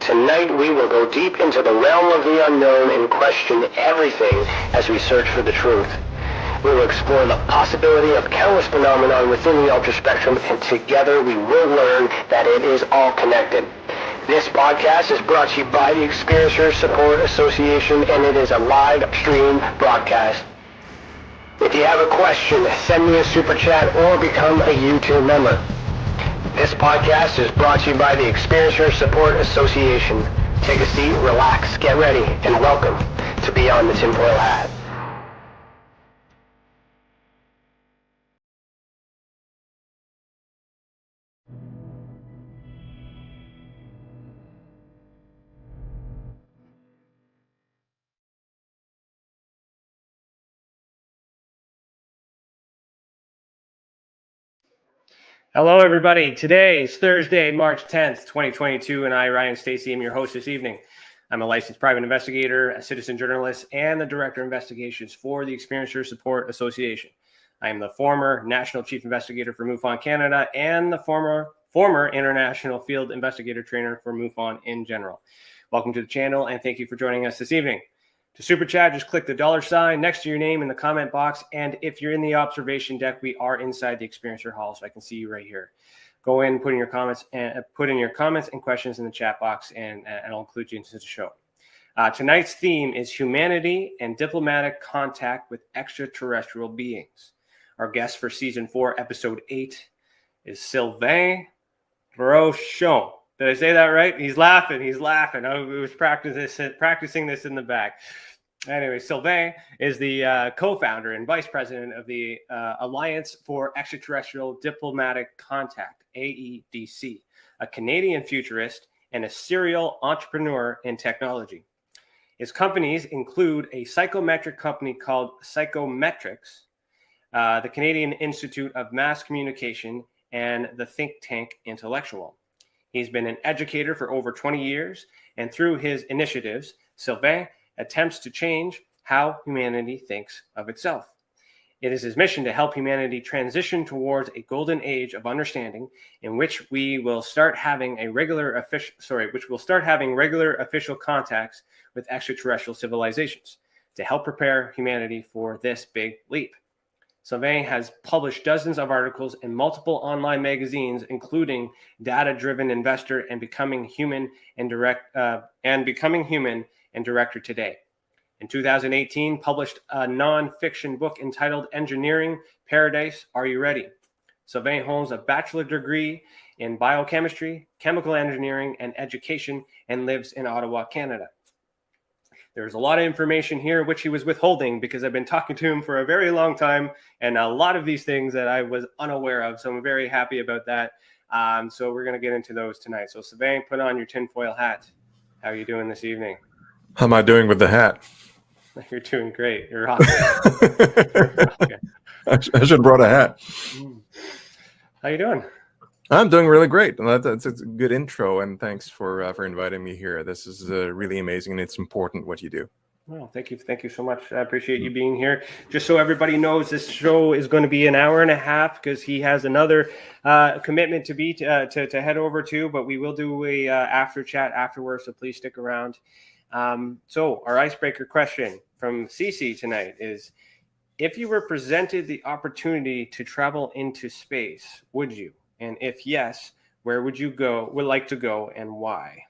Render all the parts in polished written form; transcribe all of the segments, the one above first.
Tonight we will go deep into the realm of the unknown and question everything as we search for the truth. We will explore the possibility of countless phenomena within the ultra spectrum, and together we will learn that it is all connected. This podcast is brought to you by the Experiencer Support Association, and it is a live stream broadcast. If you have a question, send me a super chat or become a YouTube member. This podcast is brought to you by the Experiencer Support Association. Take a seat, relax, get ready, and welcome to Beyond the Tinfoil Hat. Hello, everybody. Today is Thursday, March 10th, 2022, and I, Ryan Stacey, am your host this evening. I'm a licensed private investigator, a citizen journalist, and the director of investigations for the Experiencer Support Association. I am the former national chief investigator for MUFON Canada and the former international field investigator trainer for MUFON in general. Welcome to the channel, and thank you for joining us this evening. To super chat, just click the $sign next to your name in the comment box. And if you're in the observation deck, we are inside the Experiencer Hall, so I can see you right here. Go in, put in your comments and questions in the chat box, and I'll include you into the show. Tonight's theme is humanity and diplomatic contact with extraterrestrial beings. Our guest for season 4, episode 8, is Sylvain Rochon. Did I say that right? He's laughing. I was practicing this in the back. Anyway, Sylvain is the co-founder and vice president of the Alliance for Extraterrestrial Diplomatic Contact, AEDC, a Canadian futurist and a serial entrepreneur in technology. His companies include a psychometric company called Psychometrics, the Canadian Institute of Mass Communication, and the think tank Intellectual. He's been an educator for over 20 years, and through his initiatives, Sylvain attempts to change how humanity thinks of itself. It is his mission to help humanity transition towards a golden age of understanding in which we will start having regular official contacts with extraterrestrial civilizations to help prepare humanity for this big leap. Sylvain has published dozens of articles in multiple online magazines, including Data-Driven Investor and Becoming Human and Director Today. In 2018, published a non-fiction book entitled Engineering Paradise, Are You Ready? Sylvain holds a bachelor's degree in biochemistry, chemical engineering, and education, and lives in Ottawa, Canada. There's a lot of information here which he was withholding because I've been talking to him for a very long time, and a lot of these things that I was unaware of. So I'm very happy about that. So we're going to get into those tonight. So Sylvain, put on your tinfoil hat. How are you doing this evening? How am I doing with the hat? You're doing great. You're awesome. I should have brought a hat. How you doing? I'm doing really great. That's a good intro, and thanks for inviting me here. This is really amazing, and it's important what you do. Well, thank you so much. I appreciate you being here. Just so everybody knows, this show is going to be an hour and a half because he has another commitment to head over to, but we will do a after chat afterwards, so please stick around. So our icebreaker question from Cece tonight is, if you were presented the opportunity to travel into space, would you? And if yes, where would like to go, and why?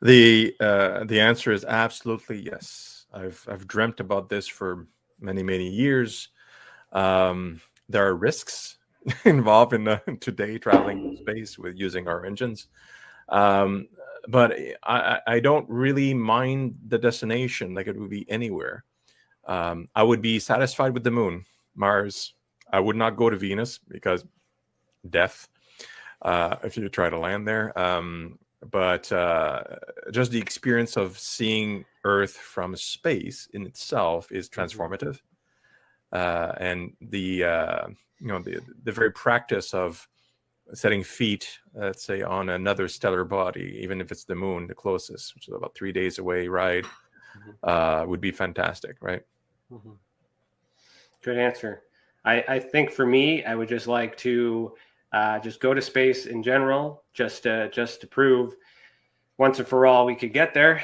The answer is absolutely yes. I've dreamt about this for many years. There are risks involved in today traveling in space with using our engines, but I don't really mind the destination. Like, it would be anywhere. I would be satisfied with the moon, Mars. I would not go to Venus because death if you try to land there, but just the experience of seeing Earth from space in itself is transformative, and the very practice of setting feet, let's say, on another stellar body, even if it's the moon, the closest, which is about 3 days away ride, would be fantastic, right? Good answer. I think for me, I would just like to just go to space in general, just to prove once and for all we could get there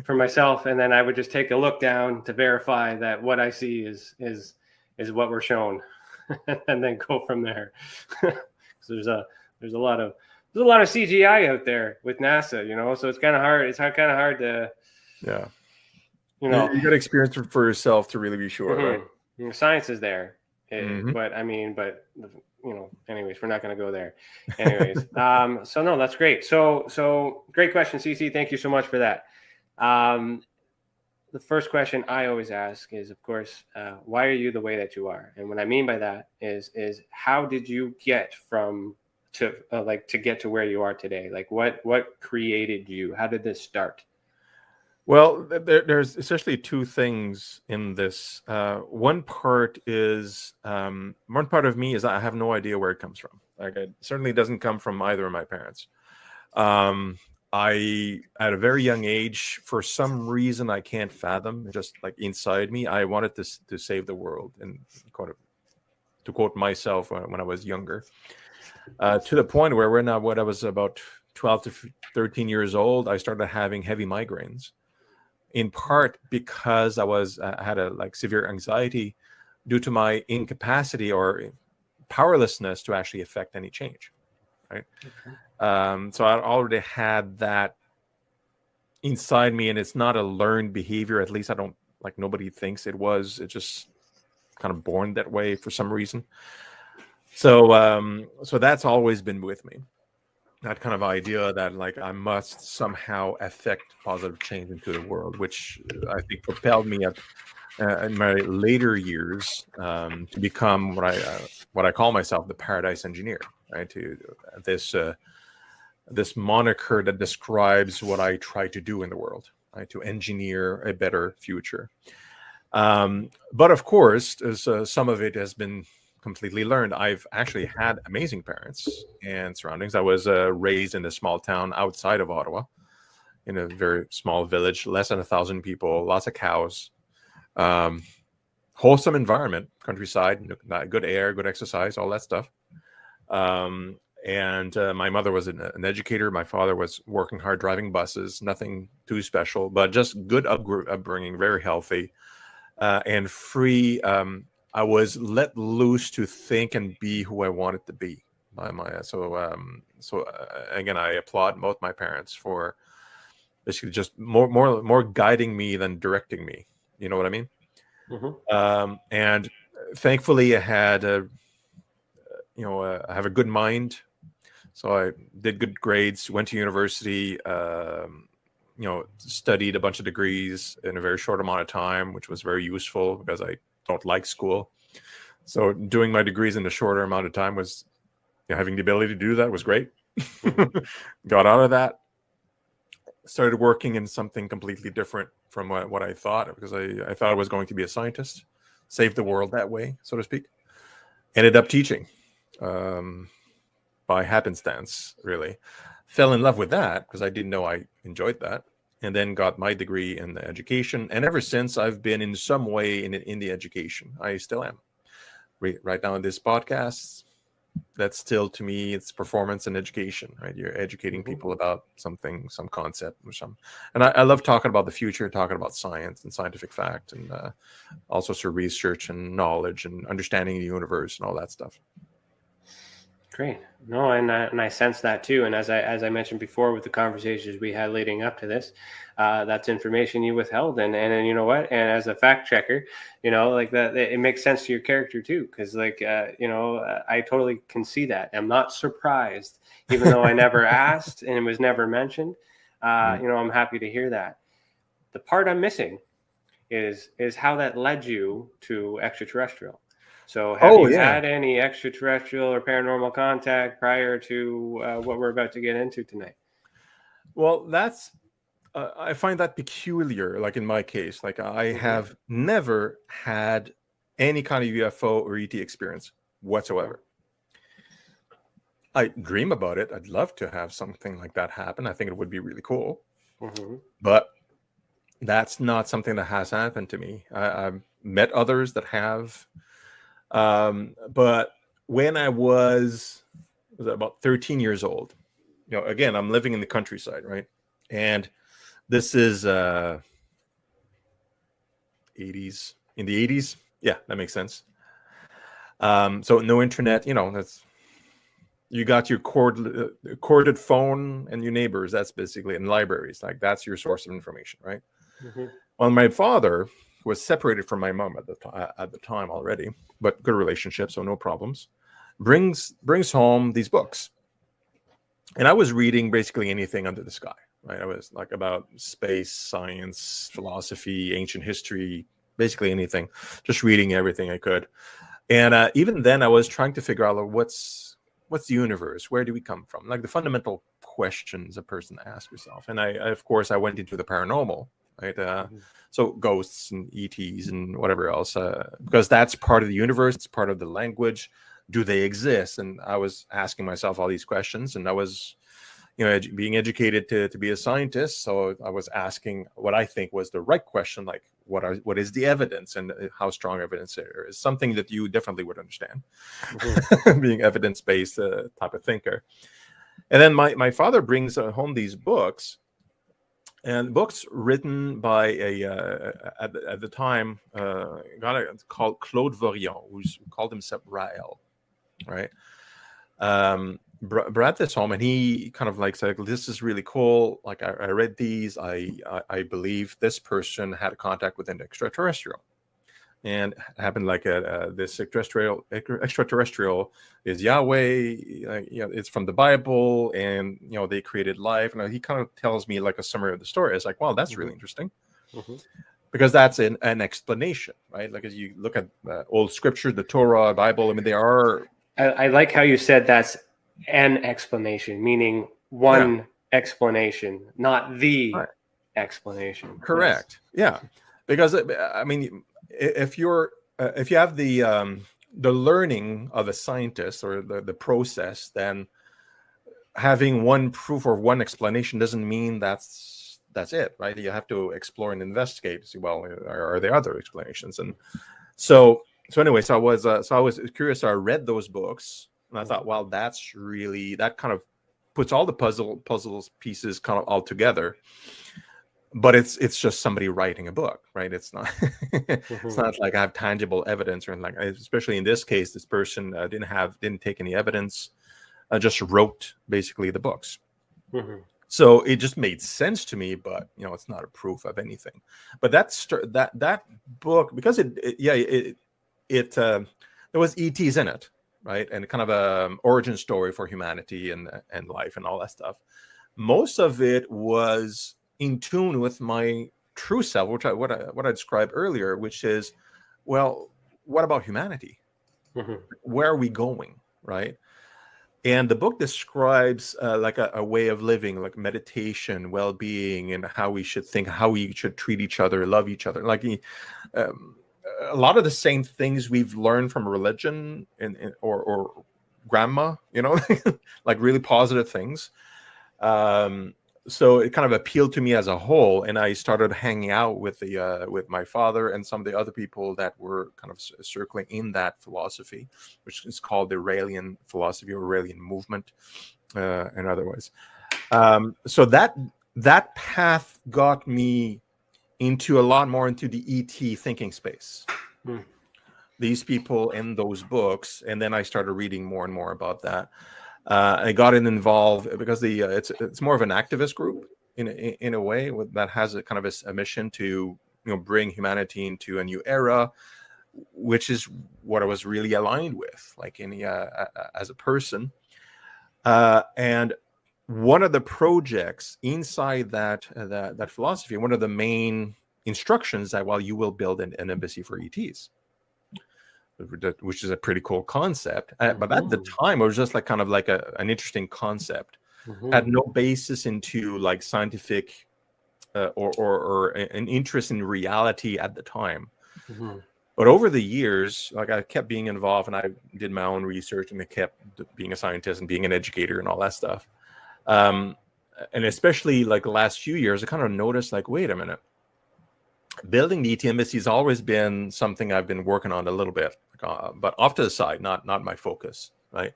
for myself, and then I would just take a look down to verify that what I see is what we're shown, and then go from there. So there's a lot of CGI out there with NASA, so it's kind of hard. It's kind of hard to, yeah, you got to experience it for yourself to really be sure, mm-hmm. right? Science is there, mm-hmm. but anyways, we're not going to go there. Anyways, so no, that's great. So great question, CC. Thank you so much for that. The first question I always ask is, of course, why are you the way that you are? And what I mean by that is how did you get to get to where you are today? Like what created you? How did this start? Well, there's essentially two things in this. One part of me is I have no idea where it comes from. Like, it certainly doesn't come from either of my parents. I, at a very young age, for some reason I can't fathom, just like inside me, I wanted to save the world, and to quote myself when I was younger, to the point where when I was about 12 to 13 years old, I started having heavy migraines, in part because I had a severe anxiety due to my incapacity or powerlessness to actually affect any change. Right. Okay. So I already had that inside me, and it's not a learned behavior. At least I don't nobody thinks it was. It's just kind of born that way for some reason. So so that's always been with me. That kind of idea that I must somehow affect positive change into the world, which I think propelled me in my later years to become what I call myself, the Paradise Engineer. Right, to this moniker that describes what I try to do in the world, right, to engineer a better future. But of course, some of it has been completely learned. I've actually had amazing parents and surroundings. I was raised in a small town outside of Ottawa, in a very small village, less than 1,000 people, lots of cows, wholesome environment, countryside, good air, good exercise, all that stuff. And my mother was an educator. My father was working hard, driving buses, nothing too special, but just good upbringing, very healthy and free. I was let loose to think and be who I wanted to be. So again, I applaud both my parents for basically just more guiding me than directing me. You know what I mean? Mm-hmm. And thankfully, I had I have a good mind. So I did good grades, went to university, studied a bunch of degrees in a very short amount of time, which was very useful because I don't like school. So doing my degrees in a shorter amount of time was, having the ability to do that was great. Got out of that, started working in something completely different from what I thought, because I thought I was going to be a scientist, save the world that way, so to speak. Ended up teaching. By happenstance, really. Fell in love with that because I didn't know I enjoyed that, and then got my degree in the education. And ever since, I've been in some way in the education. I still am. Right now in this podcast, that's still, to me, it's performance and education, right? You're educating people about something, some concept or some. And I love talking about the future, talking about science and scientific fact, and also sort of research and knowledge and understanding the universe and all that stuff. Great. No, and I sense that too. And as I mentioned before with the conversations we had leading up to this, that's information you withheld. And you know what? And as a fact checker, that it makes sense to your character too. Because I totally can see that. I'm not surprised, even though I never asked and it was never mentioned. I'm happy to hear that. The part I'm missing is how that led you to extraterrestrial. So have you had any extraterrestrial or paranormal contact prior to what we're about to get into tonight? Well, that's I find that peculiar. Like in my case, I have never had any kind of UFO or ET experience whatsoever. I dream about it. I'd love to have something like that happen. I think it would be really cool. But that's not something that has happened to me. I've met others that have. But when I was about 13 years old, again, I'm living in the countryside, right? And this is 80s, in the 80s. Yeah, that makes sense. So no internet, that's, you got your corded phone and your neighbors. That's basically in libraries. Like that's your source of information, right? Mm-hmm. Well, my father was separated from my mom at the time already, but good relationship, so no problems. Brings home these books, and I was reading basically anything under the sky. Right, I was like about space, science, philosophy, ancient history, basically anything. Just reading everything I could, and even then, I was trying to figure out what's the universe, where do we come from, like the fundamental questions a person asks herself. And I of course, I went into the paranormal, right? So ghosts and ETs and whatever else, because that's part of the universe. It's part of the language. Do they exist? And I was asking myself all these questions, and I was, being educated to be a scientist. So I was asking what I think was the right question, like what is the evidence, and how strong evidence there is, something that you definitely would understand, being evidence-based type of thinker. And then my father brings home these books, and books written by at the time guy called Claude Vorion, who called himself Rael, right? Brought this home, and he kind of like said, "This is really cool. Like I read these. I believe this person had a contact with an extraterrestrial, and happened like this extraterrestrial is Yahweh. It's from the Bible, and they created life." And he kind of tells me like a summary of the story. It's like, wow, that's really interesting. Because that's an explanation, right? Like as you look at old scripture, the Torah, Bible, I mean, they are. I like how you said that's an explanation, meaning one explanation, not the explanation. Correct. Yes. Yeah, because I mean, if you have the learning of a scientist or the process, then having one proof or one explanation doesn't mean that's it, right? You have to explore and investigate to see, well, are there other explanations? And so anyway, so I was curious. So I read those books, and I thought, wow, that kind of puts all the puzzles pieces kind of all together. But it's just somebody writing a book, right? It's not it's not like I have tangible evidence or anything. Especially in this case, this person didn't take any evidence, just wrote basically the books. So it just made sense to me, but it's not a proof of anything. But that book, because there was ETs in it, right? And kind of a origin story for humanity and life and all that stuff. Most of it was in tune with my true self, which what I described earlier, which is, well, what about humanity? Where are we going, right? And the book describes like a way of living, like meditation, well-being, and how we should think, how we should treat each other, love each other. Like a lot of the same things we've learned from religion or grandma, like really positive things. So it kind of appealed to me as a whole, and I started hanging out with my father and some of the other people that were kind of circling in that philosophy, which is called the Raelian philosophy or Raelian movement, and otherwise. So that path got me into a lot more into the ET thinking space. These people in those books, and then I started reading more and more about that. I got involved because it's more of an activist group in a way that has a kind of a mission to bring humanity into a new era, which is what I was really aligned with, like as a person. And one of the projects inside that philosophy, one of the main instructions that you will build an embassy for ETs. Which is a pretty cool concept, but at the time it was just like kind of like an interesting concept. Had no basis into like scientific or an interest in reality at the time. But over the years, like I kept being involved, and I did my own research, and I kept being a scientist and being an educator and all that stuff. And especially like the last few years, I kind of noticed like, wait a minute. Building the ET embassy has always been something I've been working on a little bit, but off to the side, not my focus, right?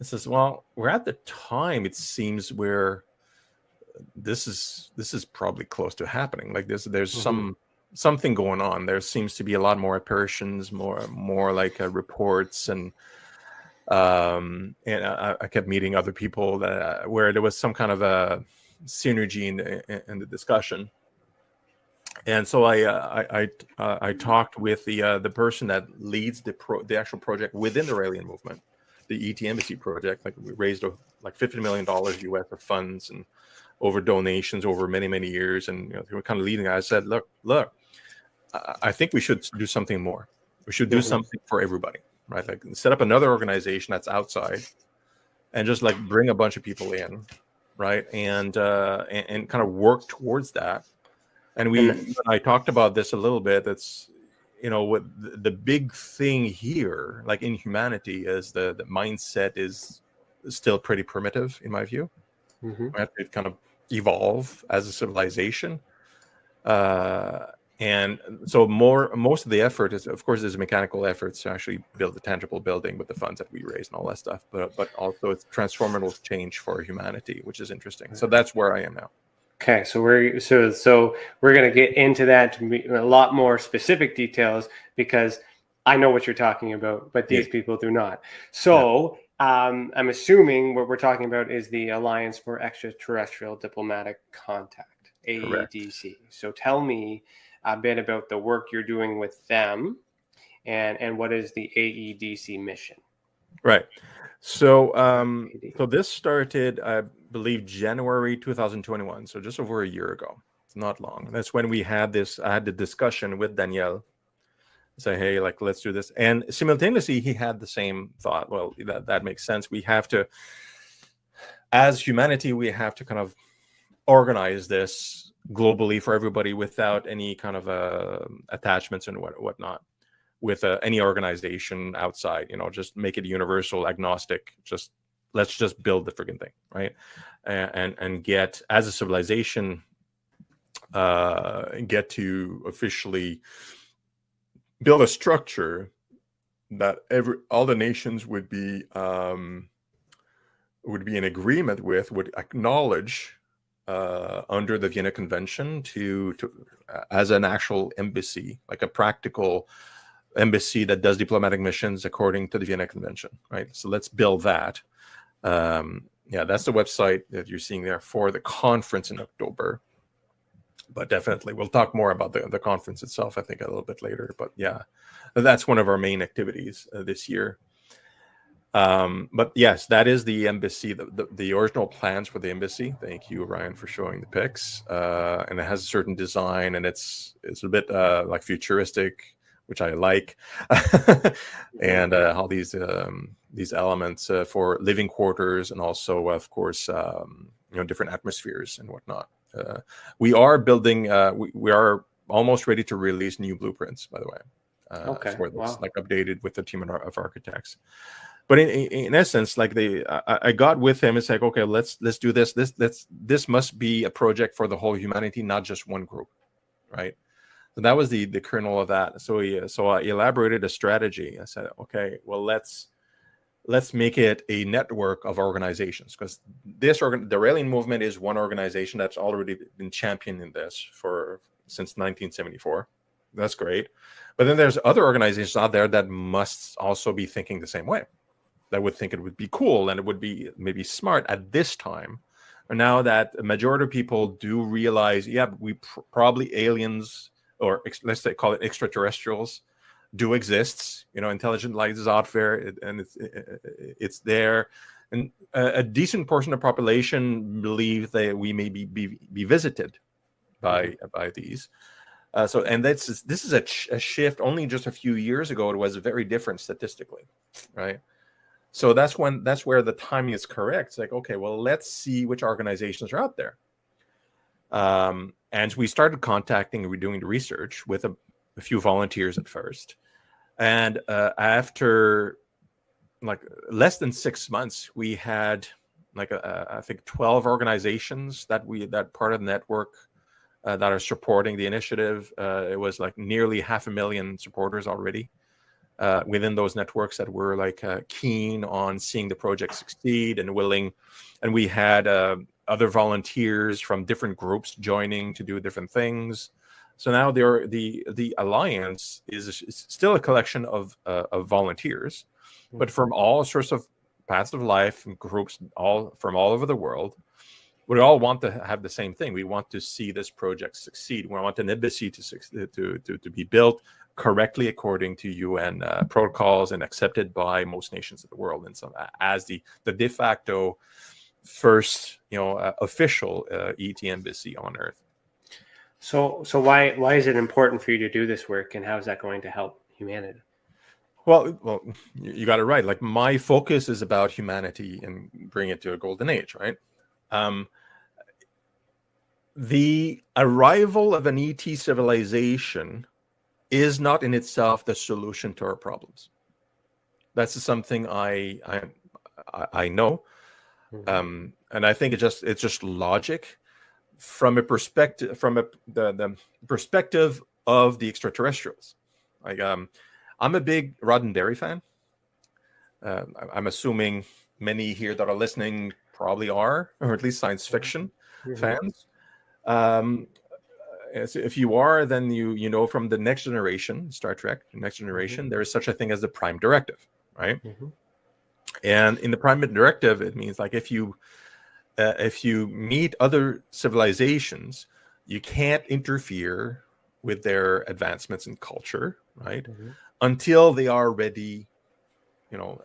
It says, well, we're at the time, it seems, where this is probably close to happening. Like there's something going on. There seems to be a lot more apparitions, more like reports, and I kept meeting other people that where there was some kind of a synergy in the discussion. And so I talked with the person that leads the actual project within the Raelian movement, the ET Embassy project. Like we raised like $50 million US of funds and over donations over many years, and they were kind of leading. I said, look, I think we should do something more. We should do something for everybody, right? Like set up another organization that's outside, and just like bring a bunch of people in, right? And kind of work towards that. And I talked about this a little bit. That's what the big thing here, like in humanity, is the mindset is still pretty primitive in my view. Right? It kind of evolve as a civilization, and so most of the effort is, of course, there's mechanical efforts to actually build a tangible building with the funds that we raise and all that stuff, but also it's transformative change for humanity, which is interesting. So that's where I am now. Okay, so we're going to get into that to be a lot more specific details, because I know what you're talking about, but these people do not. So I'm assuming what we're talking about is the Alliance for Extraterrestrial Diplomatic Contact, AEDC. So tell me a bit about the work you're doing with them, and what is the AEDC mission? Right. So so this started, I believe, January 2021. So just over a year ago. It's not long. That's when I had the discussion with Daniel. Say, hey, like, let's do this. And simultaneously, he had the same thought. Well, that makes sense. We have to, as humanity, we have to kind of organize this globally for everybody without any kind of attachments and whatnot with any organization outside. Just make it universal, agnostic. Let's just build the friggin' thing, right? And get, as a civilization, get to officially build a structure that all the nations would be in agreement with, would acknowledge under the Vienna Convention to as an actual embassy, like a practical embassy that does diplomatic missions according to the Vienna Convention, right? So let's build that. That's the website that you're seeing there for the conference in October. But definitely, we'll talk more about the conference itself, I think, a little bit later. But yeah, that's one of our main activities this year. But yes, that is the embassy, the original plans for the embassy. Thank you, Ryan, for showing the pics. And it has a certain design, and it's a bit like futuristic, which I like, and all these elements for living quarters, and also, of course, different atmospheres and whatnot. We are building. We are almost ready to release new blueprints, by the way. For this, like updated with the team of architects. But in essence, like I got with him. It's like, okay, let's do this. This must be a project for the whole humanity, not just one group, right? So that was the kernel of that. So I elaborated a strategy. I said, okay, well, let's make it a network of organizations, because the Raelian movement is one organization that's already been championing this since 1974. That's great. But then there's other organizations out there that must also be thinking the same way. That would think it would be cool and it would be maybe smart at this time. And now that a majority of people do realize, we probably aliens, or let's say call it extraterrestrials, do exist. Intelligent life is out there, and it's there, and a decent portion of the population believe that we may be visited by these. This is a shift. Only just a few years ago, it was very different statistically, right? So that's where the timing is correct. It's like, okay, well, let's see which organizations are out there. And we started contacting and we're doing the research with a few volunteers at first. And after like less than 6 months, we had like I think 12 organizations that part of the network that are supporting the initiative. It was like nearly 500,000 supporters already. within those networks that were like keen on seeing the project succeed and willing, and we had other volunteers from different groups joining to do different things. So now the alliance is still a collection of volunteers, but from all sorts of paths of life and groups, all from all over the world. We all want to have the same thing. We want to see this project succeed. We want an embassy to be built correctly according to UN protocols and accepted by most nations of the world, and so as the de facto first official ET embassy on Earth. So why is it important for you to do this work, and how is that going to help humanity? Well, you got it right. Like, my focus is about humanity and bring it to a golden age, right? The arrival of an ET civilization is not in itself the solution to our problems. That's something I know, and I think it's just logic from a perspective the perspective of the extraterrestrials. Like, I'm a big Roddenberry fan. I'm assuming many here that are listening probably are, or at least science fiction fans. If you are, then you know from the Next Generation, Star Trek, Next Generation, there is such a thing as the Prime Directive, right? And in the Prime Directive, it means like if you meet other civilizations, you can't interfere with their advancements in culture, right? Until they are ready,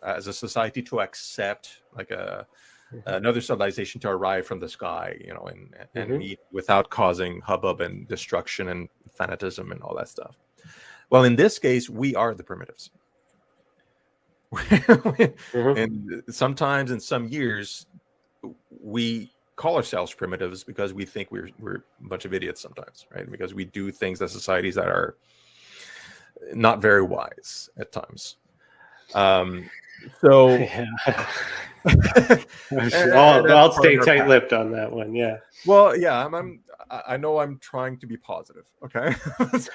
as a society, to accept like another civilization to arrive from the sky, and meet without causing hubbub and destruction and fanatism and all that stuff. Well, in this case, we are the primitives. And sometimes in some years, we call ourselves primitives because we think we're a bunch of idiots sometimes, right? Because we do things as societies that are not very wise at times. So I'll stay tight-lipped on that one. Yeah. Well, yeah, I know I'm trying to be positive. Okay.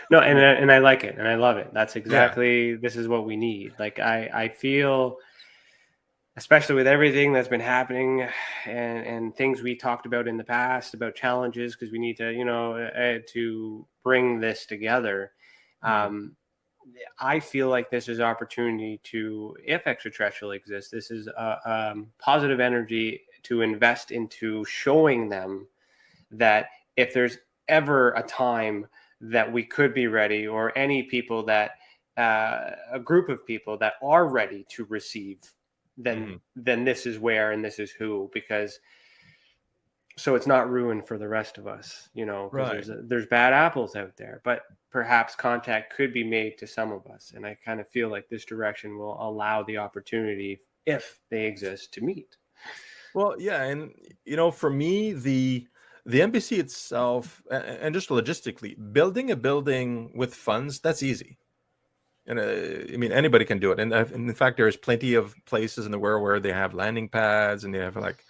No, and I like it and I love it. That's exactly this is what we need. Like I feel, especially with everything that's been happening and things we talked about in the past about challenges, because we need to to bring this together. I feel like this is opportunity to, if extraterrestrial exists, this is a positive energy to invest into showing them that if there's ever a time that we could be ready, or any people that a group of people that are ready to receive, then this is where and this is who, because so it's not ruined for the rest of us, because there's bad apples out there, but perhaps contact could be made to some of us. And I kind of feel like this direction will allow the opportunity, if they exist, to meet. Well, yeah. And, for me, the embassy itself, and just logistically, building a building with funds, that's easy. And anybody can do it. And in fact, there's plenty of places in the world where they have landing pads, and they have like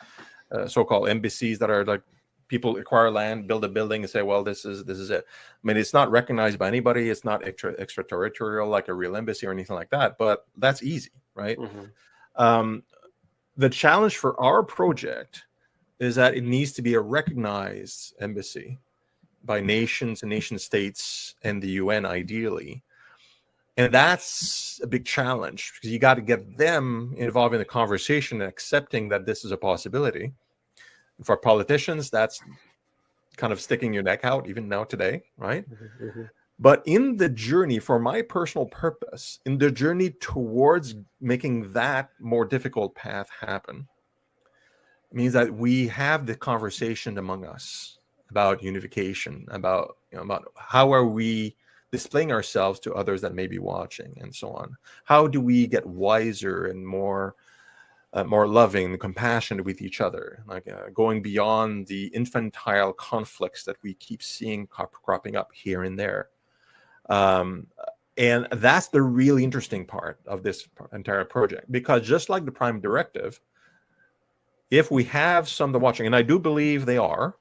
so-called embassies that are like, people acquire land, build a building, and say, well, this is it. I mean, it's not recognized by anybody. It's not extraterritorial like a real embassy or anything like that, but that's easy, right? The challenge for our project is that it needs to be a recognized embassy by nations and nation states and the UN, ideally. And that's a big challenge, because you got to get them involved in the conversation and accepting that this is a possibility. For politicians, that's kind of sticking your neck out even now today, right? But in the journey, for my personal purpose, in the journey towards making that more difficult path happen, means that we have the conversation among us about unification, about how are we displaying ourselves to others that may be watching, and so on. How do we get wiser and more loving and compassionate with each other, like going beyond the infantile conflicts that we keep seeing cropping up here and there. And that's the really interesting part of this entire project, because just like the Prime Directive, if we have some that are watching, and I do believe they are,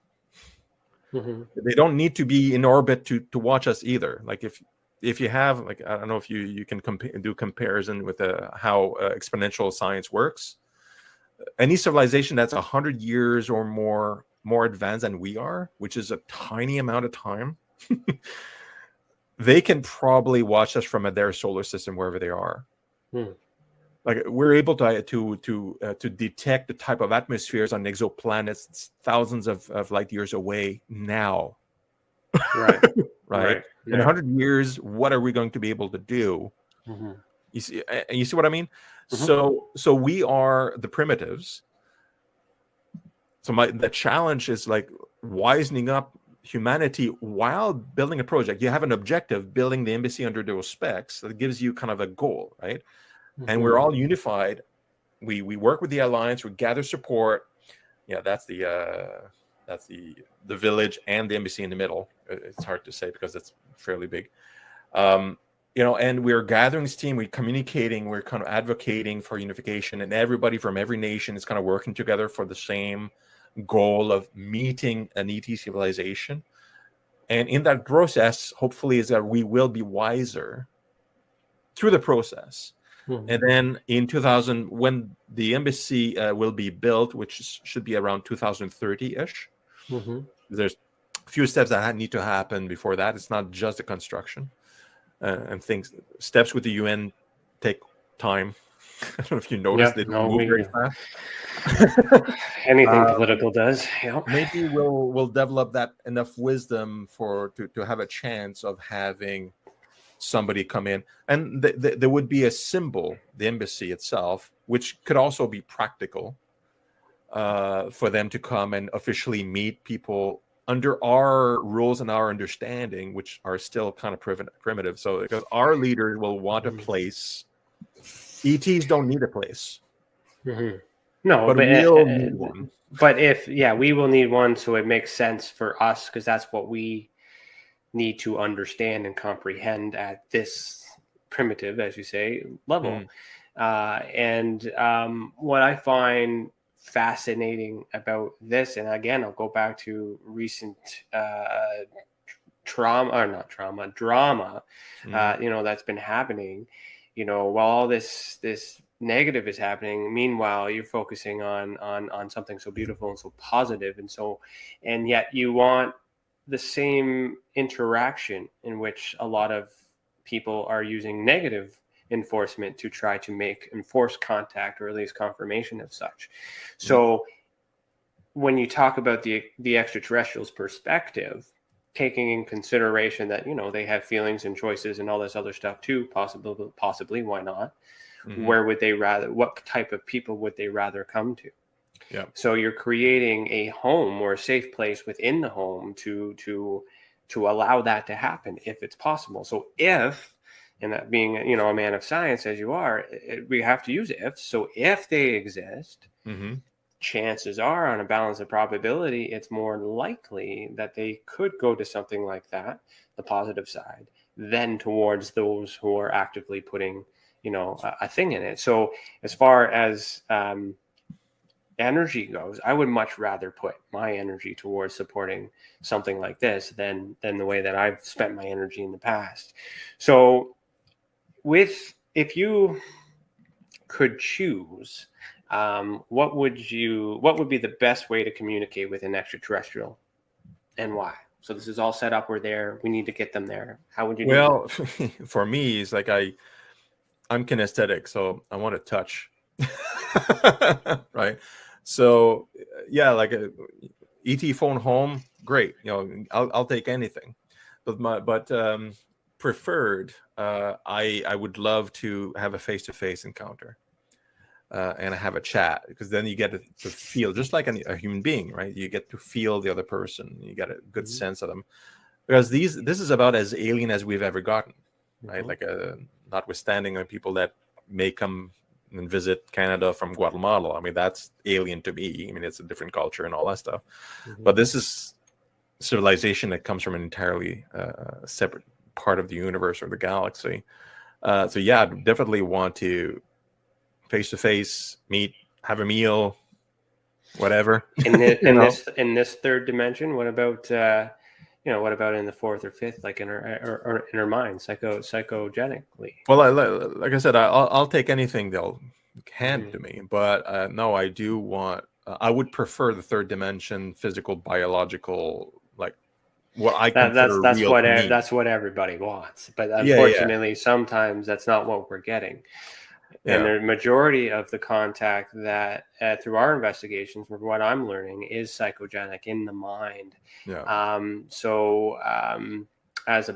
they don't need to be in orbit to watch us either. Like if if you have, like, I don't know if you can do comparison with how exponential science works. Any civilization that's 100 years or more advanced than we are, which is a tiny amount of time, they can probably watch us from their solar system wherever they are. Like, we're able to detect the type of atmospheres on exoplanets thousands of light years away now. Right. Right. In 100 years, what are we going to be able to do? You see what I mean? So we are the primitives. So the challenge is like wisening up humanity while building a project. You have an objective, building the embassy under those specs that gives you kind of a goal, right? And we're all unified. We work with the alliance. We gather support. Yeah, that's the village and the embassy in the middle. It's hard to say because it's fairly big. And we're gathering steam. We're communicating. We're kind of advocating for unification, and everybody from every nation is kind of working together for the same goal of meeting an ET civilization. And in that process, hopefully, is that we will be wiser through the process. And then in 2000, when the embassy will be built, which should be around 2030-ish, there's a few steps that need to happen before that. It's not just the construction, and steps with the UN take time. I don't know if you noticed, they don't move very fast. Anything political does. Maybe we'll develop that enough wisdom to have a chance of having somebody come in, and there would be a symbol, the embassy itself, which could also be practical for them to come and officially meet people under our rules and our understanding, which are still kind of primitive. So because our leaders will want a place, ETs don't need a place. No, but we'll need one. But we will need one, so it makes sense for us, because that's what we need to understand and comprehend at this primitive, as you say, level. And what I find fascinating about this, and again, I'll go back to recent drama, that's been happening, while all this negative is happening, meanwhile you're focusing on something so beautiful and so positive, and yet you want the same interaction in which a lot of people are using negative enforcement to try to enforce contact, or at least confirmation of such. So when you talk about the extraterrestrials' perspective, taking in consideration that they have feelings and choices and all this other stuff too, possibly why not? Where would they rather? What type of people would they rather come to? Yeah. So you're creating a home or a safe place within the home to allow that to happen if it's possible. So if, and that being a man of science as you are, we have to use ifs. So if they exist, chances are, on a balance of probability, it's more likely that they could go to something like that, the positive side, than towards those who are actively putting a thing in it. So as far as energy goes, I would much rather put my energy towards supporting something like this than the way that I've spent my energy in the past. So if you could choose, what would be the best way to communicate with an extraterrestrial, and why? So this is all set up. We're there. We need to get them there. How would you do that? For me, it's like I'm kinesthetic, so I want to touch. Right. So like a ET phone home, great. I'll take anything, but preferred, I would love to have a face-to-face encounter and have a chat, because then you get to feel just like a human being, right? You get to feel the other person. You get a good sense of them, because this is about as alien as we've ever gotten, right? Like notwithstanding the people that may come and visit Canada from Guatemala. I mean, that's alien to me. I mean, it's a different culture and all that stuff. But this is civilization that comes from an entirely separate part of the universe or the galaxy. So yeah, I'd definitely want to face-to-face meet, have a meal, whatever. In this third dimension, what about what about in the fourth or fifth, like in her mind, psychogenically? Well, like I said, I'll take anything they'll hand to me, but no, I do want. I would prefer the third dimension, physical, biological, like what I consider real to me. That's what everybody wants, but Yeah, unfortunately, sometimes that's not what we're getting. And yeah, the majority of the contact that through our investigations, from what I'm learning, is psychogenic in the mind. yeah. As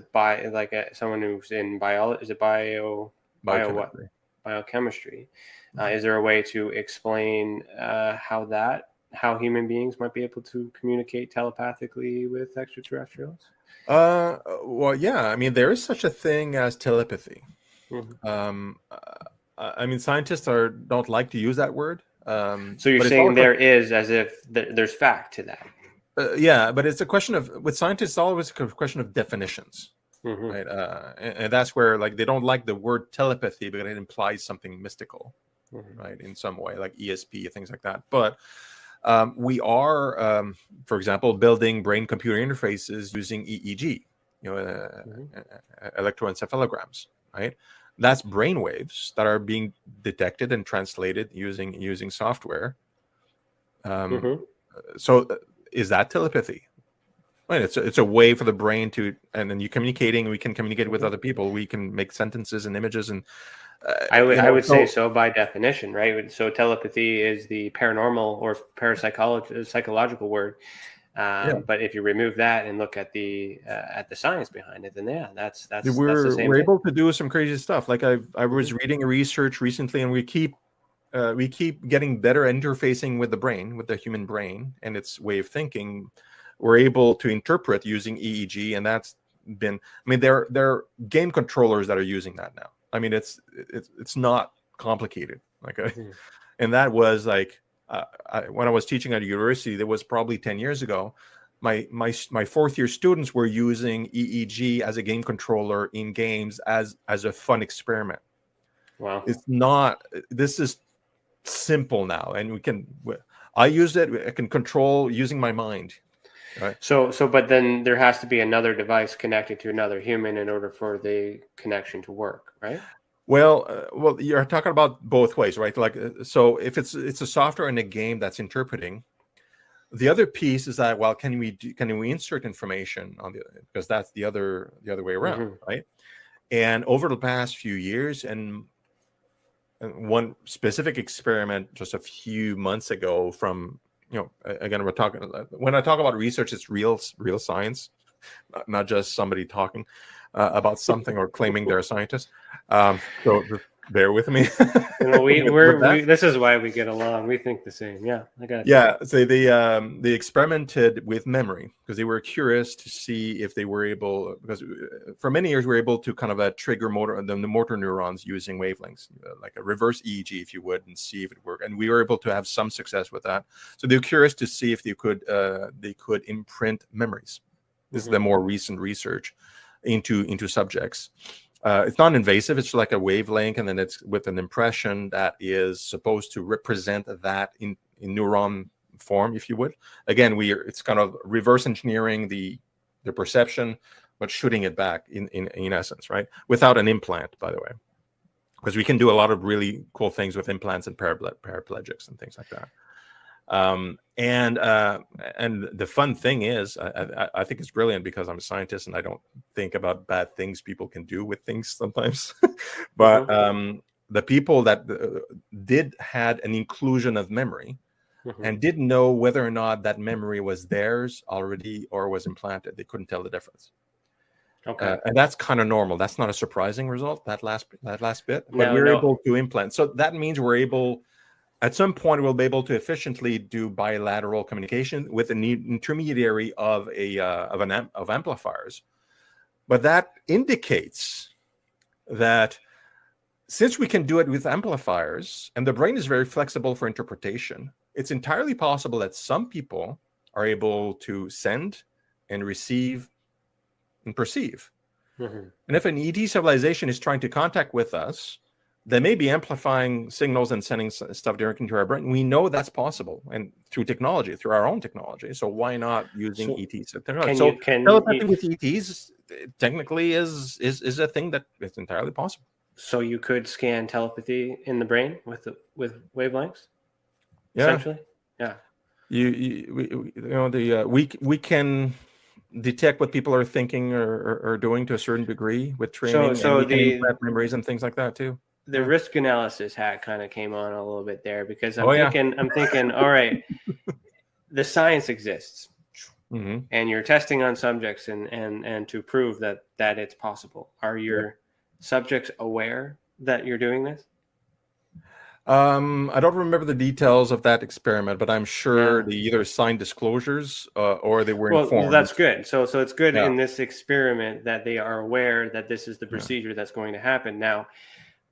someone who's in biology, is it bio what Biochemistry. biochemistry? Is there a way to explain how human beings might be able to communicate telepathically with extraterrestrials? Well, yeah. I mean, there is such a thing as telepathy. Mm-hmm. I mean, scientists don't like to use that word. So you're But it's saying also there is, as if there's fact to that. yeah, but it's a question of with scientists, it's always a question of definitions, Mm-hmm. right? And that's where like they don't like the word telepathy because it implies something mystical, Mm-hmm. right? In some way, like ESP, things like that. But we are, for example, building brain-computer interfaces using EEG, electroencephalograms, right? That's brain waves that are being detected and translated using software. Mm-hmm. So, is that telepathy? Right, it's a way for the brain to, and then you communicating. We can communicate with Mm-hmm. other people. We can make sentences and images, and I would say So so by definition, right? So telepathy is the paranormal or psychological word. yeah, But if you remove that and look at the science behind it, then yeah, that's the same we're thing. able to do some crazy stuff. Like I was Mm-hmm. reading a research recently, and we keep getting better at interfacing with the brain, with the human brain, and its way of thinking. We're able to interpret using EEG, and that's been. I mean, there are game controllers that are using that now. I mean, it's not complicated. Like, Mm-hmm. and that was like when I was teaching at a university, that was probably 10 years ago. My fourth year students were using EEG as a game controller in games as a fun experiment. Wow. It's not. This is simple now, and I use it. I can control using my mind. Right. But then there has to be another device connected to another human in order for the connection to work, right? Well, you're talking about both ways, right? Like, so if it's a software in a game that's interpreting, the other piece is that, well, can we insert information on because that's the other way around, Mm-hmm. right? And over the past few years, and one specific experiment just a few months ago from, again, we're talking, when I talk about research, it's real science, not just somebody talking about something or claiming they're a scientist. So just bear with me. With this is why we get along. We think the same. Yeah, I got you. Yeah, so they experimented with memory because they were curious to see if they were able, because for many years we were able to kind of trigger the motor neurons using wavelengths, like a reverse EEG, if you would, and see if it worked. And we were able to have some success with that. So they were curious to see if they could imprint memories. This is the more recent research into subjects. It's non-invasive. It's like a wavelength, and then it's with an impression that is supposed to represent that in neuron form, if you would. Again, it's kind of reverse engineering the perception, but shooting it back in essence, right? Without an implant, by the way, because we can do a lot of really cool things with implants and paraplegics and things like that. And the fun thing is, I think it's brilliant because I'm a scientist and I don't think about bad things people can do with things sometimes. But the people that had an inclusion of memory and didn't know whether or not that memory was theirs already or was implanted, they couldn't tell the difference. Okay. And that's kind of normal. That's not a surprising result, that last bit, but No, we're able to implant. So that means we're able. At some point, we'll be able to efficiently do bilateral communication with an intermediary of amplifiers. But that indicates that since we can do it with amplifiers, and the brain is very flexible for interpretation, it's entirely possible that some people are able to send and receive and perceive. And if an ET civilization is trying to contact with us, they may be amplifying signals and sending stuff directly into our brain. We know that's possible, and through technology, through our own technology. So why not using ETs? So telepathy with ETs technically is a thing that is entirely possible. So you could scan telepathy in the brain with wavelengths. Yeah. Essentially, yeah. We can detect what people are thinking or doing to a certain degree with training. So and we can implant memories and things like that too. The risk analysis hat kind of came on a little bit there, because I'm thinking, all right, the science exists, and you're testing on subjects and to prove that it's possible. Are your subjects aware that you're doing this? I don't remember the details of that experiment, but I'm sure they either signed disclosures or they were informed. Well, that's good. So it's good in this experiment that they are aware that this is the procedure that's going to happen. Now,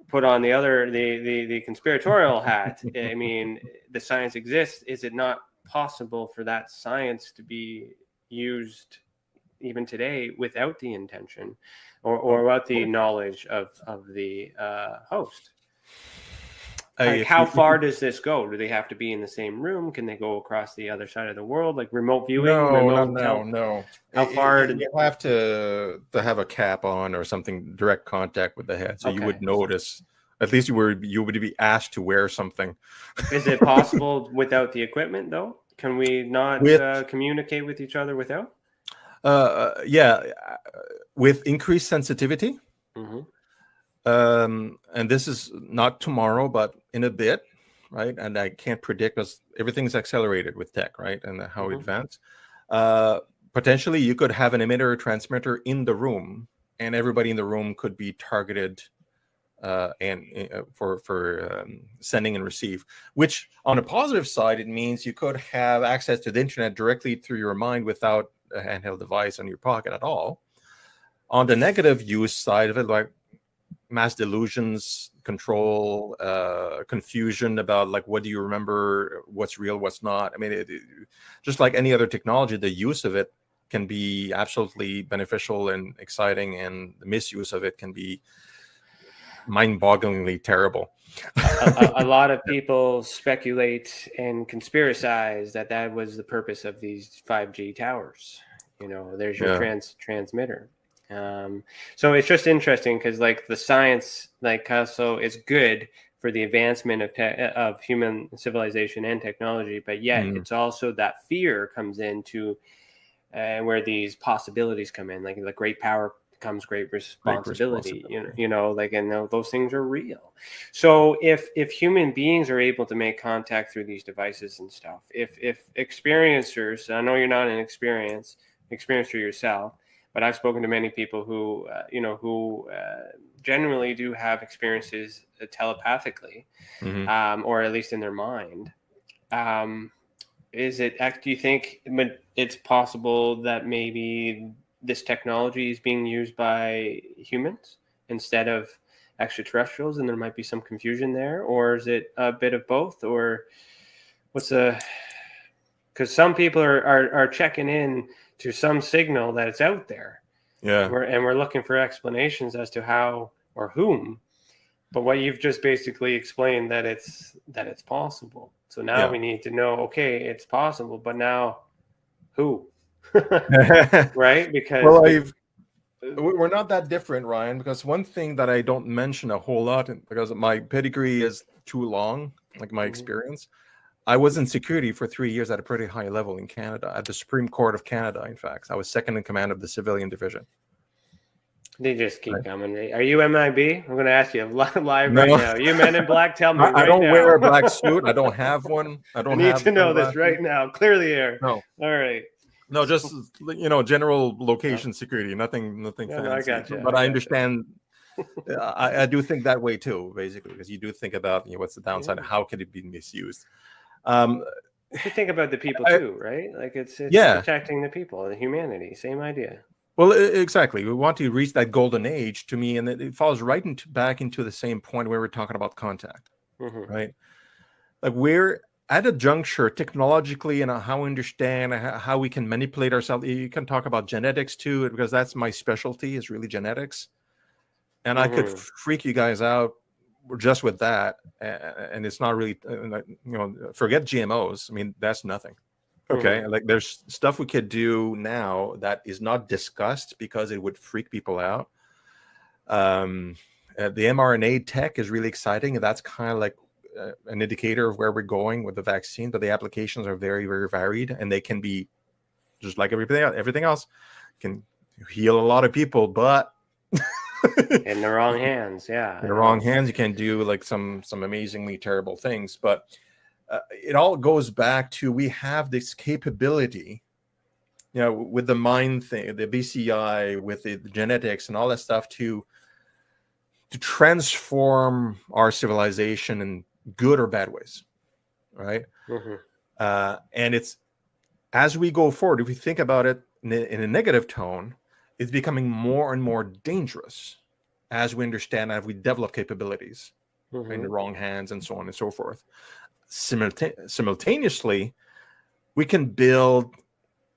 put on the conspiratorial hat. I mean, the science exists. Is it not possible for that science to be used even today without the intention or without the knowledge of the host? Like, how far does this go? Do they have to be in the same room? Can they go across the other side of the world, like remote viewing? No. How far? You have to have a cap on or something, direct contact with the head, so you would notice. At least you would be asked to wear something. Is it possible without the equipment, though? Can we not communicate with each other without? With increased sensitivity. And this is not tomorrow, but in a bit, right? And I can't predict, because everything's accelerated with tech, right? And how advanced. Potentially, you could have an emitter or transmitter in the room, and everybody in the room could be targeted for sending and receive. Which, on a positive side, it means you could have access to the internet directly through your mind without a handheld device in your pocket at all. On the negative use side of it, like mass delusions, control, confusion about like what do you remember, what's real, what's not. I mean, just like any other technology, the use of it can be absolutely beneficial and exciting, and the misuse of it can be mind-bogglingly terrible. A lot of people speculate and conspiracize that was the purpose of these 5G towers. There's your transmitter. So it's just interesting, because like the science, so it's good for the advancement of human civilization and technology, but yet it's also that fear comes into where these possibilities come in, like great power comes great responsibility. And those things are real. So if human beings are able to make contact through these devices and stuff, if experiencers, I know you're not an experiencer yourself, but I've spoken to many people who generally do have experiences telepathically, or at least in their mind. Do you think it's possible that maybe this technology is being used by humans instead of extraterrestrials, and there might be some confusion there? Or is it a bit of both? Or because some people are checking in to some signal that it's out there. And we're looking for explanations as to how or whom. But what you've just basically explained, that it's possible. So now we need to know, okay, it's possible, but now who? Right? Because we're not that different, Ryan, because one thing that I don't mention a whole lot, because my pedigree is too long, like my experience, I was in security for 3 years at a pretty high level in Canada, at the Supreme Court of Canada. In fact, I was second in command of the civilian division. They just keep coming. Are you MIB? I'm going to ask you live right now. You Men in Black? Tell me right now. I don't wear a black suit. I don't have one. I need to know this right now. Clear the air. No. All right. No, just general location security. Nothing fancy. No, I got you. But I understand. I do think that way too, basically, because you do think about what's the downside. How could it be misused? You think about the people too, right? Like it's protecting the people, the humanity. Same idea. Well, exactly. We want to reach that golden age, to me, and it falls right back into the same point where we're talking about contact, right? Like we're at a juncture technologically, and how we understand how we can manipulate ourselves. You can talk about genetics too, because that's my specialty, is really genetics. And I could freak you guys out just with that, and it's not really, forget GMOs. I mean, that's nothing. Okay, like there's stuff we could do now that is not discussed because it would freak people out. The mRNA tech is really exciting, and that's kind of like an indicator of where we're going with the vaccine. But the applications are very, very varied, and they can be just like everything else can heal a lot of people, but in the wrong hands. Yeah, in the wrong hands, you can do like some amazingly terrible things. But it all goes back to, we have this capability, with the mind thing, the BCI, with the genetics and all that stuff, to transform our civilization in good or bad ways, right? And it's, as we go forward, if we think about it in a negative tone, it's becoming more and more dangerous as we understand, as we develop capabilities in the wrong hands and so on and so forth. Simultaneously, we can build,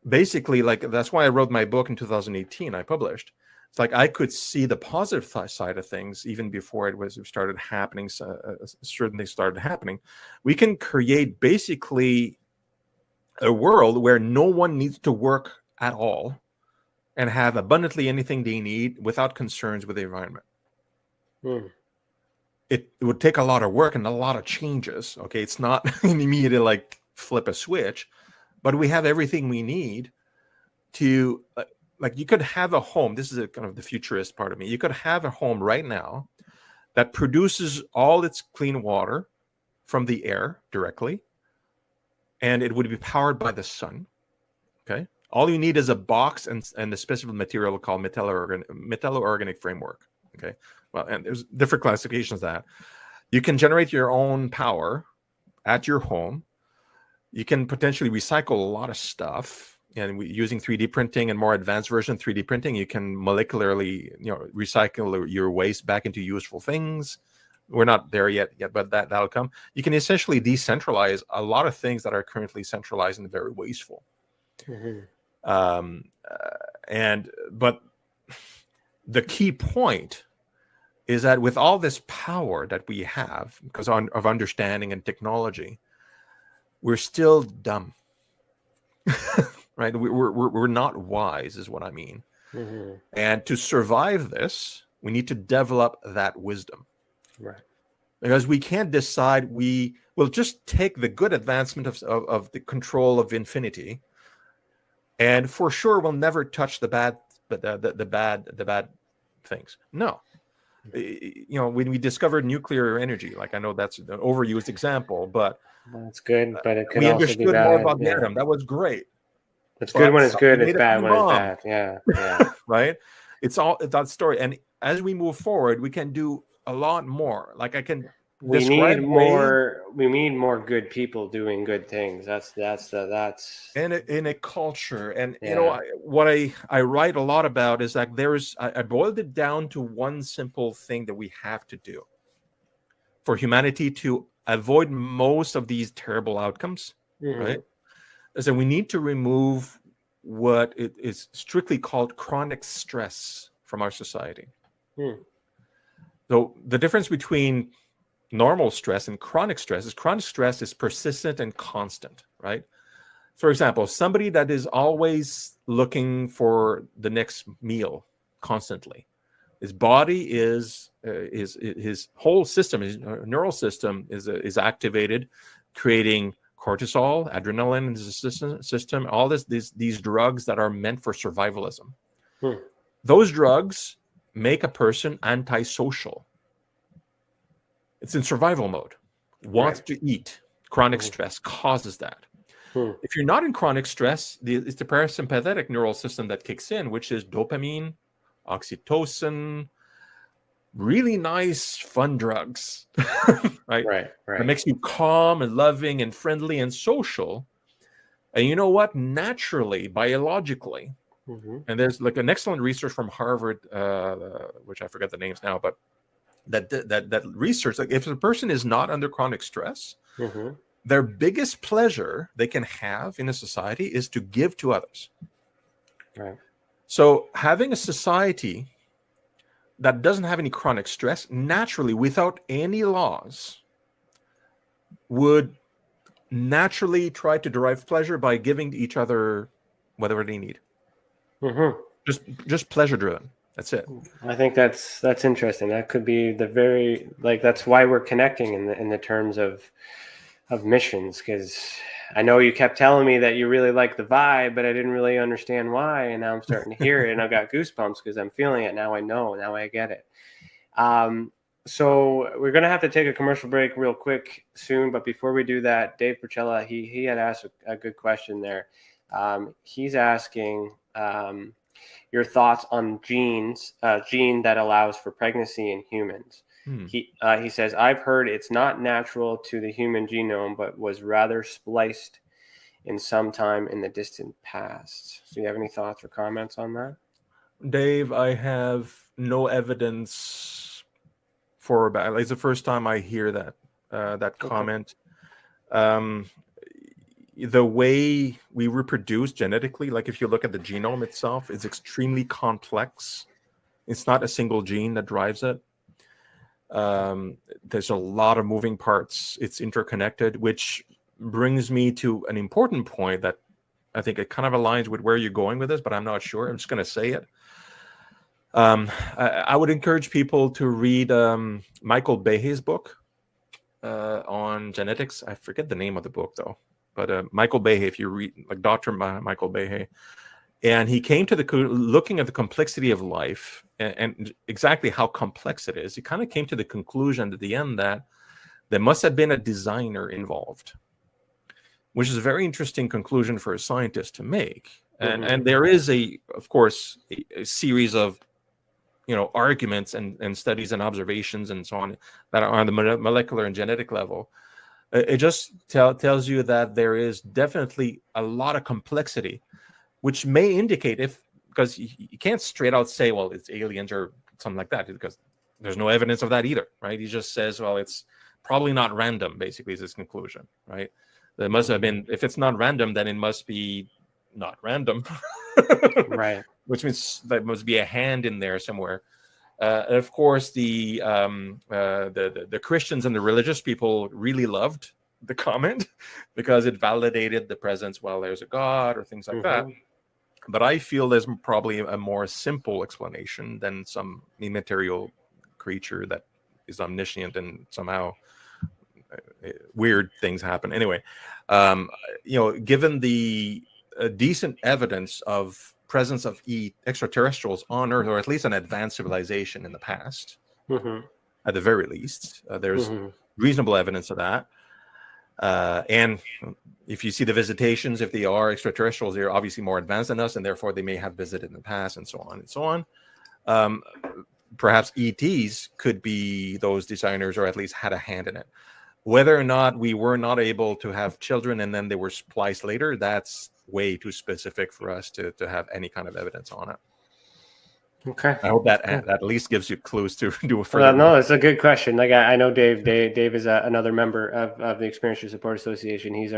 basically, like, that's why I wrote my book in 2018. I published. It's like I could see the positive side of things even before it started happening. Certain things started happening. We can create basically a world where no one needs to work at all and have abundantly anything they need without concerns with the environment. It would take a lot of work and a lot of changes. Okay, it's not an immediate like flip a switch, but we have everything we need to, like, you could have a home. This is a kind of the futurist part of me. You could have a home right now that produces all its clean water from the air directly, and it would be powered by the sun. Okay, all you need is a box and a specific material called metallo-organic framework. Okay, well, and there's different classifications of that. You can generate your own power at your home. You can potentially recycle a lot of stuff. And using 3D printing and more advanced version 3D printing, you can molecularly, recycle your waste back into useful things. We're not there yet, but that'll come. You can essentially decentralize a lot of things that are currently centralized and very wasteful. But the key point is that with all this power that we have, because of understanding and technology, we're still dumb. Right? We're not wise, is what I mean. And to survive this, we need to develop that wisdom. Right. Because we can't decide, we will just take the good advancement of the control of infinity, and for sure we'll never touch the bad things. No. When we discovered nuclear energy, like, I know that's an overused example, but that's good. But it could we also understood be bad. more about the atom. That was great. It's good when it's good. It's bad when it's bad. Yeah. Right. It's all that story. And as we move forward, we can do a lot more. Like, I can. We need more good people doing good things. That's in a culture. And what I write a lot about is like, I boiled it down to one simple thing that we have to do for humanity to avoid most of these terrible outcomes. Right. So we need to remove what it is strictly called chronic stress from our society. So the difference between normal stress and chronic stress is persistent and constant, right? For example, somebody that is always looking for the next meal constantly, his body is his whole system, his neural system is activated, creating cortisol, adrenaline in the system, all these drugs that are meant for survivalism. Those drugs make a person antisocial. It's in survival mode, wants to eat. Chronic stress causes that. If you're not in chronic stress, it's the parasympathetic neural system that kicks in, which is dopamine, oxytocin, really nice, fun drugs, right? Right. It makes you calm and loving and friendly and social. And you know what? Naturally, biologically, and there's like an excellent research from Harvard, which I forget the names now, but that research, like, if a person is not under chronic stress, their biggest pleasure they can have in a society is to give to others. Right. So having a society that doesn't have any chronic stress, naturally, without any laws, would naturally try to derive pleasure by giving each other whatever they need. Mm-hmm. Just pleasure driven. That's it. I think that's interesting. That could be that's why we're connecting in the terms of missions, because I know you kept telling me that you really like the vibe, but I didn't really understand why, and now I'm starting to hear it, and I've got goosebumps because I'm feeling it now. I know, now I get it. So we're gonna have to take a commercial break real quick soon, but before we do that, Dave Percella, he had asked a good question there. He's asking your thoughts on gene that allows for pregnancy in humans. He says, I've heard it's not natural to the human genome, but was rather spliced in some time in the distant past. So you have any thoughts or comments on that? Dave, I have no evidence for that. It's the first time I hear that comment. The way we reproduce genetically, like if you look at the genome itself, it's extremely complex. It's not a single gene that drives it. There's a lot of moving parts. It's interconnected, which brings me to an important point that I think it kind of aligns with where you're going with this, but I'm not sure. I'm just going to say it. I would encourage people to read Michael Behe's book on genetics. I forget the name of the book though, but Michael Behe, if you read like Dr. Michael Behe, and he came to looking at the complexity of life and exactly how complex it is. He kind of came to the conclusion at the end that there must have been a designer involved, which is a very interesting conclusion for a scientist to make. And there is of course, a series of arguments and studies and observations and so on that are on the molecular and genetic level. It just tells you that there is definitely a lot of complexity, which may indicate because you can't straight out say, well, it's aliens or something like that, because there's no evidence of that either, right? He just says, well, it's probably not random, basically, is his conclusion, right? There must have been, if it's not random, then it must be not random. Right. Which means there must be a hand in there somewhere. And of course, the Christians and the religious people really loved the comment because it validated the presence, well, there's a God or things like that. But I feel there's probably a more simple explanation than some immaterial creature that is omniscient and somehow weird things happen. Anyway, given the decent evidence of presence of extraterrestrials on Earth, or at least an advanced civilization in the past, at the very least, there's reasonable evidence of that. And if you see the visitations, if they are extraterrestrials, they're obviously more advanced than us, and therefore they may have visited in the past, and so on and so on. Perhaps ETs could be those designers, or at least had a hand in it. Whether or not we were not able to have children and then they were spliced later, that's way too specific for us to have any kind of evidence on it. Okay. I hope that at least gives you clues to do a further. No, it's a good question. Like I know Dave is another member of the Experiencer Support Association. He's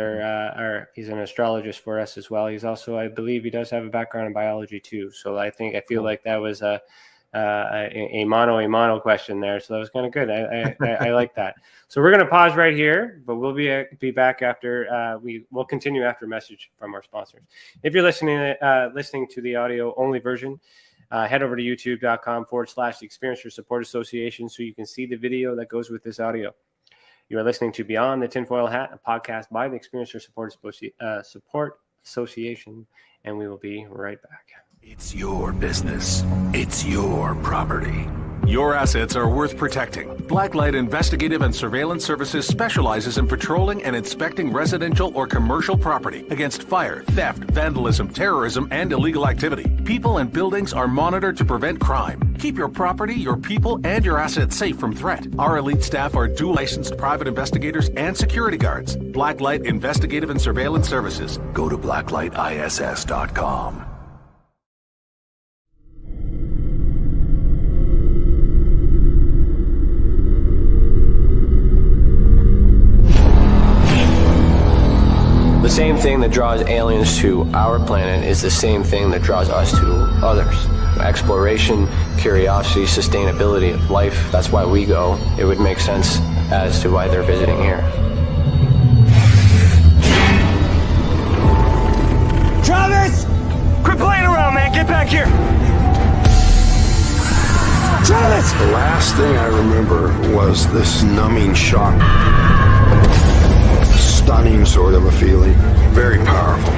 he's an astrologist for us as well. He's also, I believe, he does have a background in biology too. So I feel like that was a mono question there. So that was kind of good. I like that. So we're going to pause right here, but we'll be back after we'll continue after a message from our sponsors. If you're listening to the audio only version, head over to youtube.com/the Experiencer Support Association so you can see the video that goes with this audio. You are listening to Beyond the Tinfoil Hat, a podcast by the Experiencer Support Association, and we will be right back. It's your business. It's your property. Your assets are worth protecting. Blacklight Investigative and Surveillance Services specializes in patrolling and inspecting residential or commercial property against fire, theft, vandalism, terrorism, and illegal activity. People and buildings are monitored to prevent crime. Keep your property, your people, and your assets safe from threat. Our elite staff are dual licensed private investigators and security guards. Blacklight Investigative and Surveillance Services. Go to blacklightiss.com. The same thing that draws aliens to our planet is the same thing that draws us to others. Exploration, curiosity, sustainability of life. That's why we go. It would make sense as to why they're visiting here. Travis! Quit playing around, man. Get back here. Travis! The last thing I remember was this numbing shock. Stunning sort of a feeling. Very powerful.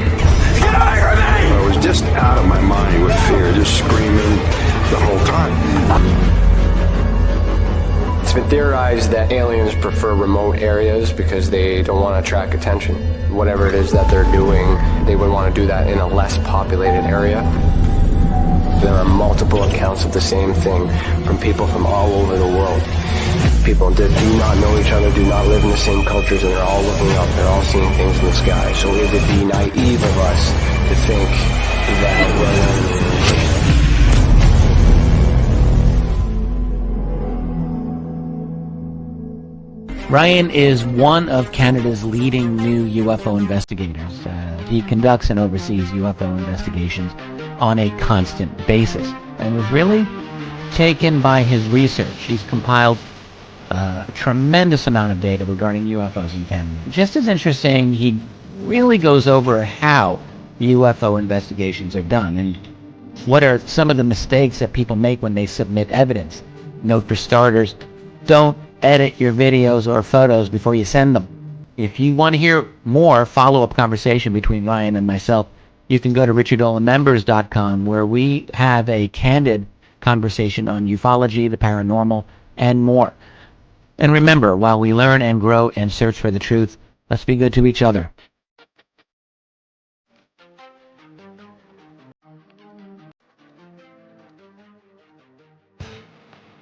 Get away from me! I was just out of my mind with fear, just screaming the whole time. It's been theorized that aliens prefer remote areas because they don't want to attract attention. Whatever it is that they're doing, they would want to do that in a less populated area. There are multiple accounts of the same thing from people from all over the world. People that do not know each other, do not live in the same cultures, and they're all looking up, they're all seeing things in the sky. So it would be naive of us to think that Ryan is one of Canada's leading new UFO investigators. He conducts and oversees UFO investigations on a constant basis and was really taken by his research. He's compiled a tremendous amount of data regarding UFOs in Canada. Just as interesting, he really goes over how UFO investigations are done and what are some of the mistakes that people make when they submit evidence. Note for starters, don't edit your videos or photos before you send them. If you want to hear more follow-up conversation between Ryan and myself, you can go to richardolanmembers.com, where we have a candid conversation on ufology, the paranormal, and more. And remember, while we learn and grow and search for the truth, let's be good to each other.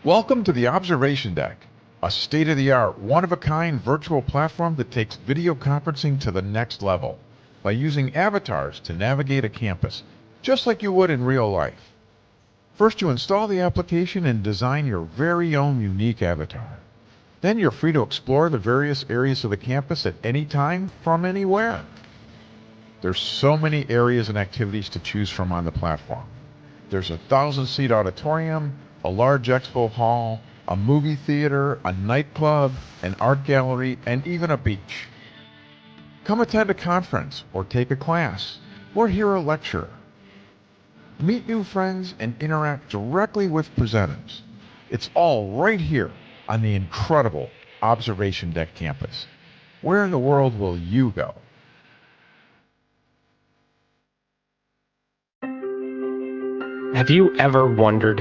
Welcome to the Observation Deck, a state-of-the-art, one-of-a-kind virtual platform that takes video conferencing to the next level by using avatars to navigate a campus, just like you would in real life. First, you install the application and design your very own unique avatar. Then you're free to explore the various areas of the campus at any time, from anywhere. There's so many areas and activities to choose from on the platform. There's a 1,000-seat auditorium, a large expo hall, a movie theater, a nightclub, an art gallery, and even a beach. Come attend a conference, or take a class, or hear a lecture. Meet new friends and interact directly with presenters. It's all right here on the incredible Observation Deck campus. Where in the world will you go? Have you ever wondered,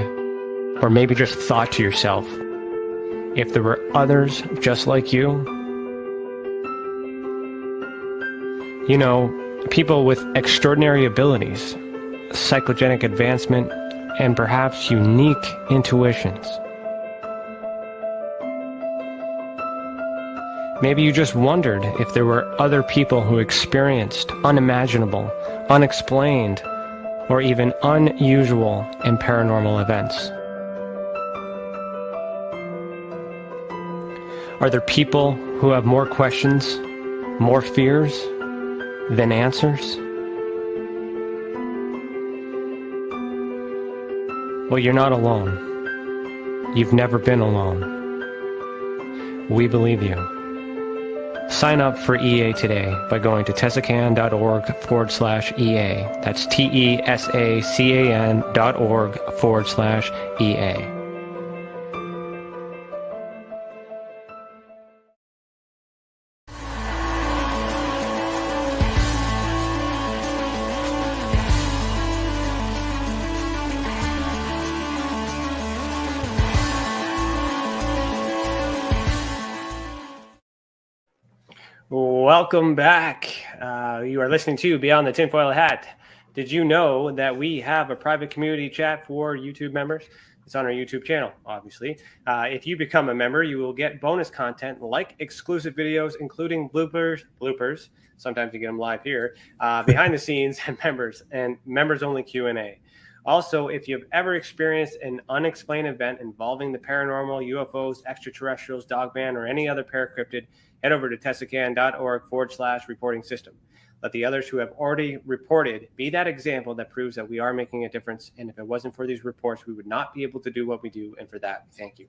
or maybe just thought to yourself, if there were others just like you? You know, people with extraordinary abilities, psychogenic advancement, and perhaps unique intuitions. Maybe you just wondered if there were other people who experienced unimaginable, unexplained, or even unusual and paranormal events. Are there people who have more questions, more fears than answers? Well, you're not alone. You've never been alone. We believe you. Sign up for EA today by going to tesacan.org/EA. That's TESACAN.org/EA. Welcome back. You are listening to Beyond the Tinfoil Hat. Did you know that we have a private community chat for YouTube members? It's on our YouTube channel, obviously. If you become a member, you will get bonus content like exclusive videos, including bloopers. Sometimes you get them live here, behind the scenes, and members-only Q&A. Also, if you've ever experienced an unexplained event involving the paranormal, UFOs, extraterrestrials, dogman, or any other paracryptid, head over to tesacan.org/reporting system. Let the others who have already reported be that example that proves that we are making a difference. And if it wasn't for these reports, we would not be able to do what we do. And for that, we thank you.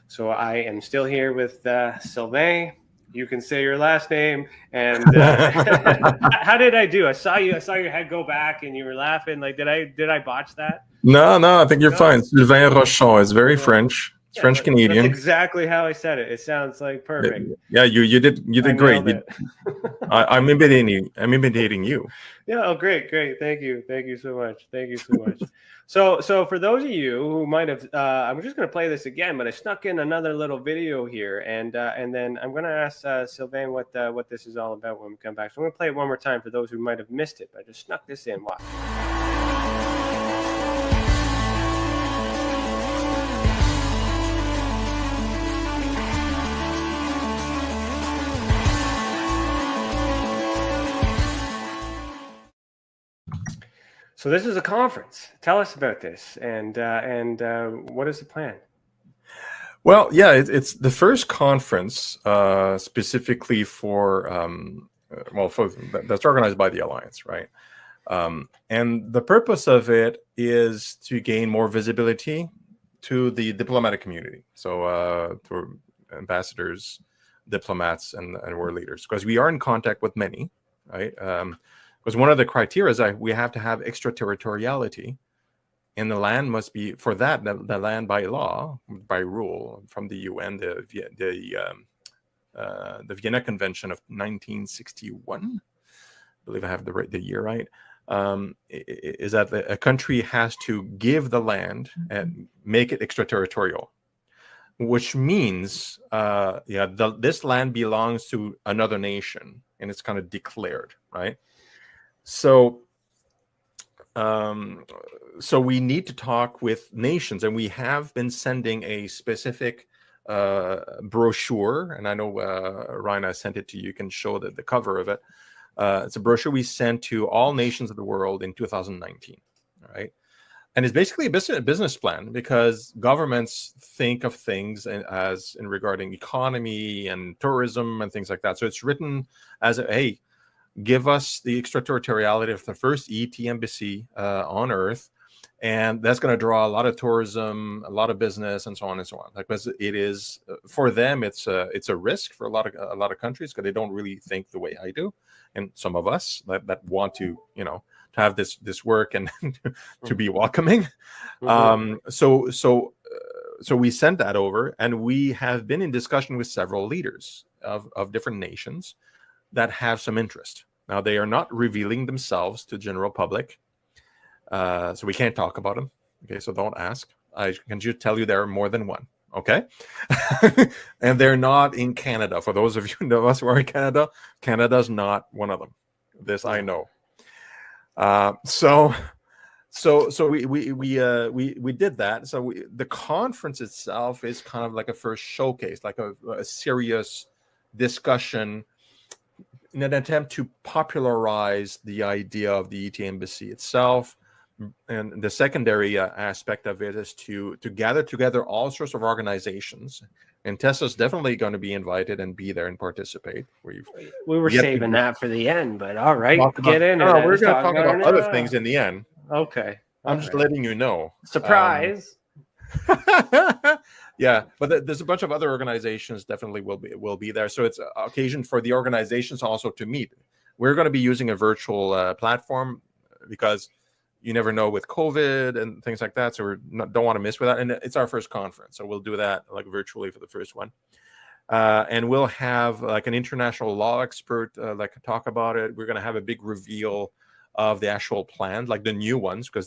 So I am still here with Sylvain. You can say your last name. And how did I do? I saw your head go back, and you were laughing. Like, did I botch that? No, I think you're fine. Sylvain Rochon is very French. It's French Canadian. That's exactly how I said it. It sounds like perfect. Yeah, you did great. I'm imitating you. Yeah. Oh, great. Thank you so much. So for those of you who might have, I'm just going to play this again, but I snuck in another little video here, and then I'm going to ask Sylvain what this is all about when we come back. So I'm going to play it one more time for those who might have missed it. But I just snuck this in. Watch. So this is a conference. Tell us about this, and what is the plan? Well, yeah, it's the first conference specifically for that's organized by the Alliance, right? And the purpose of it is to gain more visibility to the diplomatic community. So to ambassadors, diplomats, and world leaders, because we are in contact with many, right? Because one of the criteria is that we have to have extraterritoriality, and the land must be, for that, the land by law, by rule from the UN, the Vienna Convention of 1961, I believe I have the year right, is that a country has to give the land and make it extraterritorial, which means this land belongs to another nation, and it's kind of declared, right? So we need to talk with nations, and we have been sending a specific brochure, and I know Ryan, I sent it to you. You can show the cover of it. It's a brochure we sent to all nations of the world in 2019, right? And it's basically a business plan, because governments think of things as in regarding economy and tourism and things like that. So it's written as hey, give us the extraterritoriality of the first ET embassy on Earth, and that's going to draw a lot of tourism, a lot of business, and so on and so on. Because it is, for them, it's a risk for a lot of countries, because they don't really think the way I do, and some of us that want to to have this work and to be welcoming. So we sent that over, and we have been in discussion with several leaders of different nations that have some interest. Now, they are not revealing themselves to the general public, so we can't talk about them. Okay, so don't ask. I can just tell you there are more than one. Okay, and they're not in Canada. For those of you who know us who are in Canada, Canada's not one of them. This I know. So we did that. So the conference itself is kind of like a first showcase, like a serious discussion in an attempt to popularize the idea of the ET embassy itself. And the secondary aspect of it is to gather together all sorts of organizations. And Tessa's definitely going to be invited and be there and participate. We were saving that for the end, but all right, we're going to talk about other things in the end. Okay. I'm just letting you know. Surprise. Yeah, but there's a bunch of other organizations definitely will be there. So it's an occasion for the organizations also to meet. We're going to be using a virtual platform, because you never know with COVID and things like that. So don't want to miss with that. And it's our first conference, so we'll do that like virtually for the first one. And we'll have like an international law expert talk about it. We're going to have a big reveal of the actual plan, like the new ones, because